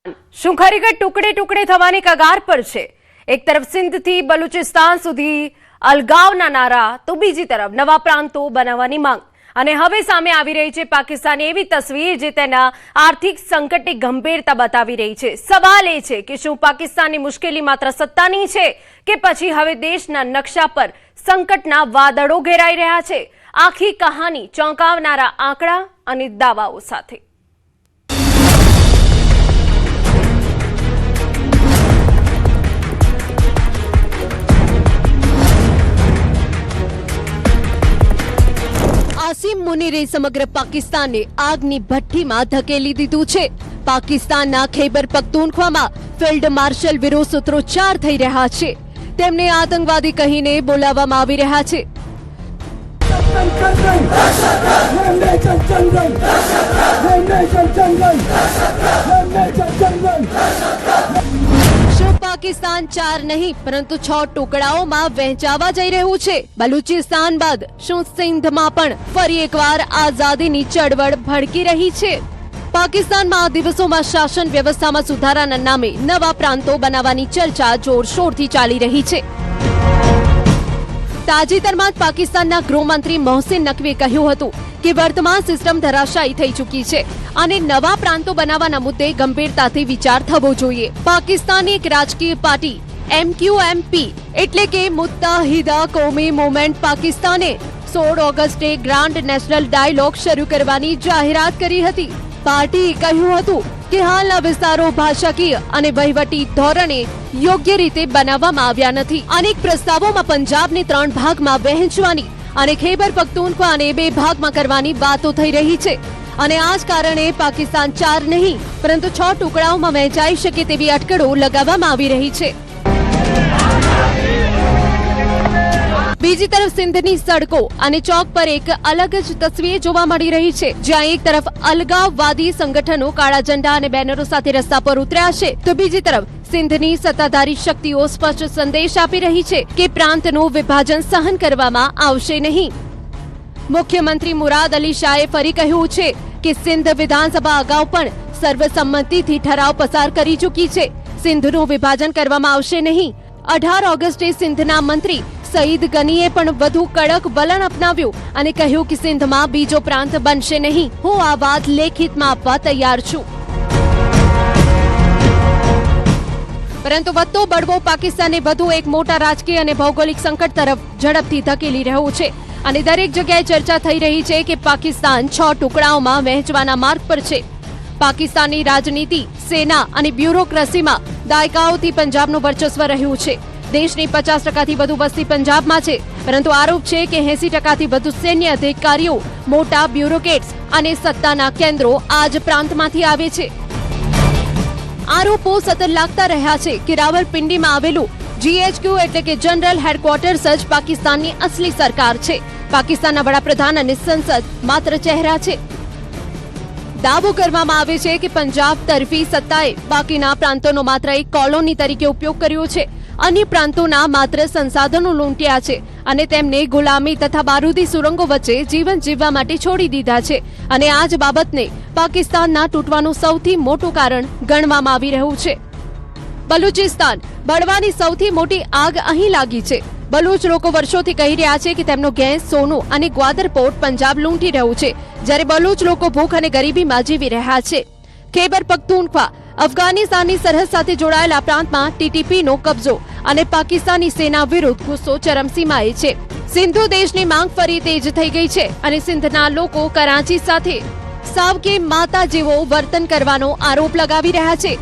શું ખરેખર ટુકડે ટુકડે થવાની કગાર પર છે? એક તરફ સિંધથી બલુચિસ્તાન સુધી અલગાવના નારા તો બીજી તરફ નવા પ્રાંતો બનાવવાની માંગ અને હવે સામે આવી રહી છે પાકિસ્તાનની એવી તસવીર જે તેના આર્થિક સંકટની ગંભીરતા બતાવી રહી છે। સવાલ એ છે કે શું પાકિસ્તાનની મુશ્કેલી માત્ર સત્તાની છે કે પછી હવે દેશના નકશા પર સંકટના વાદળો ઘેરાઈ રહ્યા છે? આખી કહાની ચોંકાવનારા આંકડા અને દાવાઓ સાથે। આસિમ મુનીરે સમગ્ર પાકિસ્તાનને આગની ભઠ્ઠીમાં ધકેલી દીધું છે। પાકિસ્તાનના ખૈબર પખ્તૂનખ્વામાં ફિલ્ડ માર્શલ વિરોધ સૂત્રોચ્ચાર થઈ રહ્યા છે। તેમને આતંકવાદી કહીને બોલાવવામાં આવી રહ્યા છે। શું પાકિસ્તાન 4 નહીં પરંતુ 6 ટુકડાઓમાં વહેંચાવા જઈ રહ્યું છે? બલુચિસ્તાન બાદ શું સિંધમાં પણ ફરી એકવાર આઝાદીની ચળવળ ભડકી રહી છે? પાકિસ્તાનમાં આ દિવસોમાં શાસન વ્યવસ્થામાં સુધારાના નામે નવા પ્રાંતો બનાવવાની ચર્ચા જોરશોરથી ચાલી રહી છે। તાજેતરમાં જ પાકિસ્તાનના ગૃહમંત્રી મોહસિન નકવીએ કહ્યું હતું કે વર્તમાન સિસ્ટમ ધરાશાયી થઈ ચૂકી છે અને નવા પ્રાંતો બનાવવાના મુદ્દે ગંભીરતાથી વિચાર થવો જોઈએ। પાકિસ્તાનની એક રાજકીય પાર્ટી MQMP એટલે કે મુત્તાહિદા કોમી મૂવમેન્ટ પાકિસ્તાને 16 ઓગસ્ટે ગ્રાન્ડ નેશનલ ડાયલોગ શરૂ કરવાની જાહેરાત કરી હતી। પાર્ટીએ કહ્યું હતું કે હાલના વિસ્તારો ભાષાકીય અને વહીવટી ધોરણે યોગ્ય રીતે બનાવવામાં આવ્યા નથી। અનેક પ્રસ્તાવોમાં પંજાબને 3 ભાગમાં વહેંચવાની અને ખૈબર પખ્તૂનખ્વાને 2 ભાગમાં કરવાની વાતો થઈ રહી છે અને આ જ કારણે પાકિસ્તાન 4 નહીં પરંતુ 6 ટુકડાઓમાં વહેંચાઈ શકે તેવી અટકળો લગાવવામાં આવી રહી છે। બીજી તરફ સિંધની સડકો અને ચોક પર એક અલગ જ તસવીર જોવા મળી રહી છે, જ્યાં એક તરફ અલગાવવાદી સંગઠનો કાળા ઝંડા અને બેનરો સાથે રસ્તા પર ઉતર્યા છે તો બીજી તરફ સિંધની સત્તાધારી શક્તિઓ સ્પષ્ટ સંદેશ આપી રહી છે કે પ્રાંતનું વિભાજન સહન કરવામાં આવશે નહીં। મુખ્યમંત્રી મુરાદ અલી શાહે ફરી કહ્યું છે કે સિંધ વિધાનસભા અગાઉ પણ સર્વસંમતિથી ઠરાવ પસાર કરી ચૂકી છે। સિંધનું વિભાજન કરવામાં આવશે નહીં। 18 ઓગસ્ટે સિંધના મંત્રી સઈદ ગનીએ પણ વધુ કડક વલણ અપનાવ્યું અને કહ્યું કે સિંધમાં બીજો પ્રાંત બનશે નહીં। હું આ વાત લેખિતમાં આપવા તૈયાર છું। પરંતુ વધતો બળવો પાકિસ્તાને વધુ એક મોટા રાજકીય અને ભૌગોલિક સંકટ તરફ ઝડપથી ધકેલી રહ્યું છે અને દરેક જગ્યાએ ચર્ચા થઈ રહી છે કે પાકિસ્તાન 6 ટુકડાઓમાં વહેંચવાના માર્ગ પર છે। પાકિસ્તાનની રાજનીતિ, સેના અને બ્યુરોક્રેસીમાં દાયકાઓથી પંજાબનું વર્ચસ્વ રહ્યું છે। દેશની 50%થી વધુ વસ્તી પંજાબમાં છે, પરંતુ આરોપ છે કે 80%થી વધુ સૈન્ય અધિકારીઓ, મોટા બ્યુરોક્રેટ્સ અને સત્તાના કેન્દ્રો આ જ પ્રાંતમાંથી આવે છે। આરોપો સતત લાગતા રહ્યા છે કે રાવલપિંડીમાં આવેલું GHQ એટલે કે જનરલ હેડક્વાર્ટર્સ જ પાકિસ્તાનની અસલી સરકાર છે। પાકિસ્તાનના વડાપ્રધાન અને સંસદ માત્ર ચહેરા છે। દાવો કરવામાં આવે છે કે પંજાબ તરફી સત્તાએ બાકીના પ્રાંતોનો માત્ર એક કોલોની તરીકે ઉપયોગ કર્યો છે। અન્ય પ્રાંતોના માત્ર સંસાધનો લૂંટ્યા છે અને તેમને ગુલામી તથા બારૂદી સુરંગો વચ્ચે જીવન જીવવા માટે છોડી દીધા છે અને આ જ બાબતને પાકિસ્તાનના તૂટવાનું સૌથી મોટું કારણ ગણવામાં આવી રહ્યું છે। બલુચિસ્તાન બળવાની સૌથી મોટી આગ અહીં લાગી છે। બલુચ લોકો વર્ષોથી કહી રહ્યા છે કે તેમનો ગેસ, સોનું અને ગ્વાદર પોર્ટ પંજાબ લૂંટી રહ્યું છે, જ્યારે બલુચ લોકો ભૂખ અને ગરીબીમાં જીવી રહ્યા છે। ખૈબર પખ્તૂનખ્વા અફઘાનિસ્તાનની સરહદ સાથે જોડાયેલા પ્રાંતમાં TTPનો કબજો અને પાકિસ્તાની સેના વિરુદ્ધ ગુસ્સો ચરમસીમાએ છે। સિંધુ દેશની માંગ ફરી તેજ થઈ ગઈ છે અને સિંધના લોકો કરાચી સાથે સાવ કે માતા જેવો વર્તન કરવાનો આરોપ લગાવી રહ્યા છે।